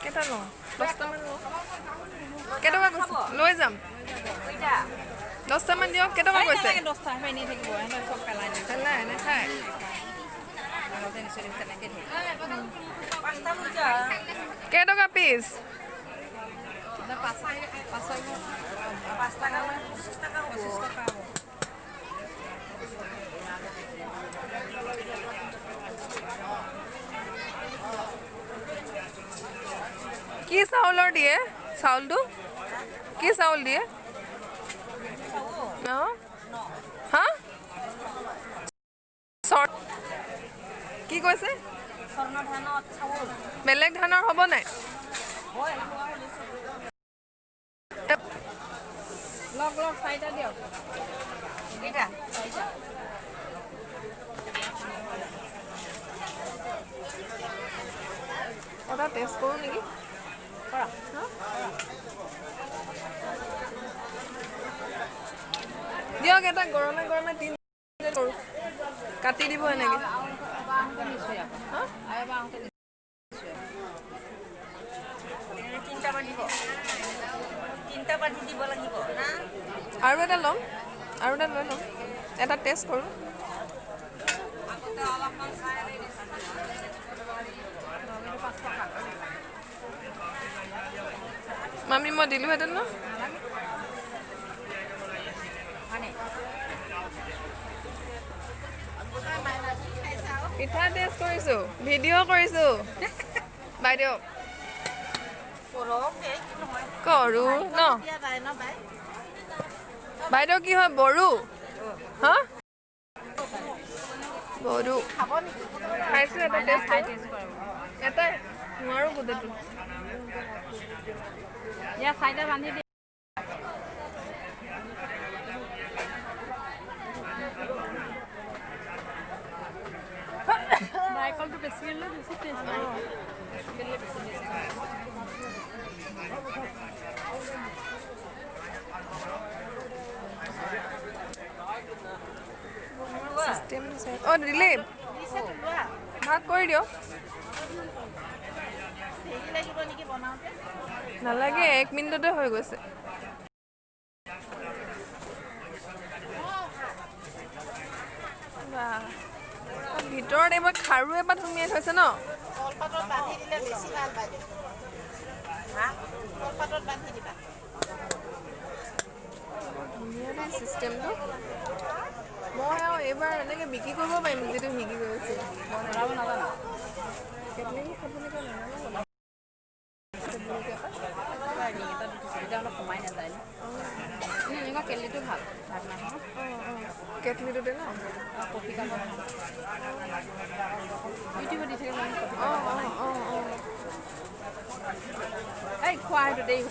কেইটা লওঁ 10টামান লওঁ কেইটকা কৈছে লৈ যাম 10টামান দিয়ক কেইটকা কৈছে 10টা এনেই থাকিব সিহঁতে চব পেলাই দিয়ে পেলাই নাখায় কেইটকা পিচ 5 টাকা 25 টাকা হ'ব কি চাউলৰ দিয়ে চাউলটো কি চাউল দিয়ে হা কি কৈছে বেলেগ ধানৰ হ'ব নাই লগ 4টা দিয়ক কেইটা 4টা এটা টেষ্ট কৰোঁ নেকি কৰা দিয়ক এটা গৰমে গৰমে 3 কৰোঁ কাটি দিব এনেকৈ আৰু এটা ল'ম আৰু এটা লৈ ল'ম এটা টেষ্ট কৰোঁ মামী মই দিলোঁহেঁতেন ন পিঠা টেষ্ট কৰিছোঁ ভিডিঅ' কৰিছোঁ বাইদেউ কৰোঁ ন বাইদেউ কি হয় বড়ো হা বড়ো খাইছোঁ এটা টেষ্ট এটাই নোৱাৰোঁ গোটেইটো ইয়াৰ 4টা বান্ধি দি নাৰিকলটো বেছি হ'লে বেছি টেষ্ট হয় অঁ দিলীপ ভাগ কৰি দিয়ক নালাগে 1 মিনিটতে হৈ গৈছে ভিতৰত এইবাৰ খাৰু এপাত সুমিয়াই থৈছে ন কলপাতত বান্ধি দিলে বেছি ভাল বাইদেউ কলপাতত বান্ধি দিবা ধুনীয়া চিষ্টেমটো মই আৰু এইবাৰ এনেকৈ বিক্ৰী কৰিব পাৰিম যিটো শিকি গৈছে বনাব নাজানো কেটলি খাবলৈ নাজানো অলপ কমাই নাযায় এনেকুৱা কেটলিটো ভাল ভাত নাখাওঁ কেটলিটোতে ন কফি কাপত ইউটিউবত দি থাকে অঁ এই খোৱা সেইটো দেৰি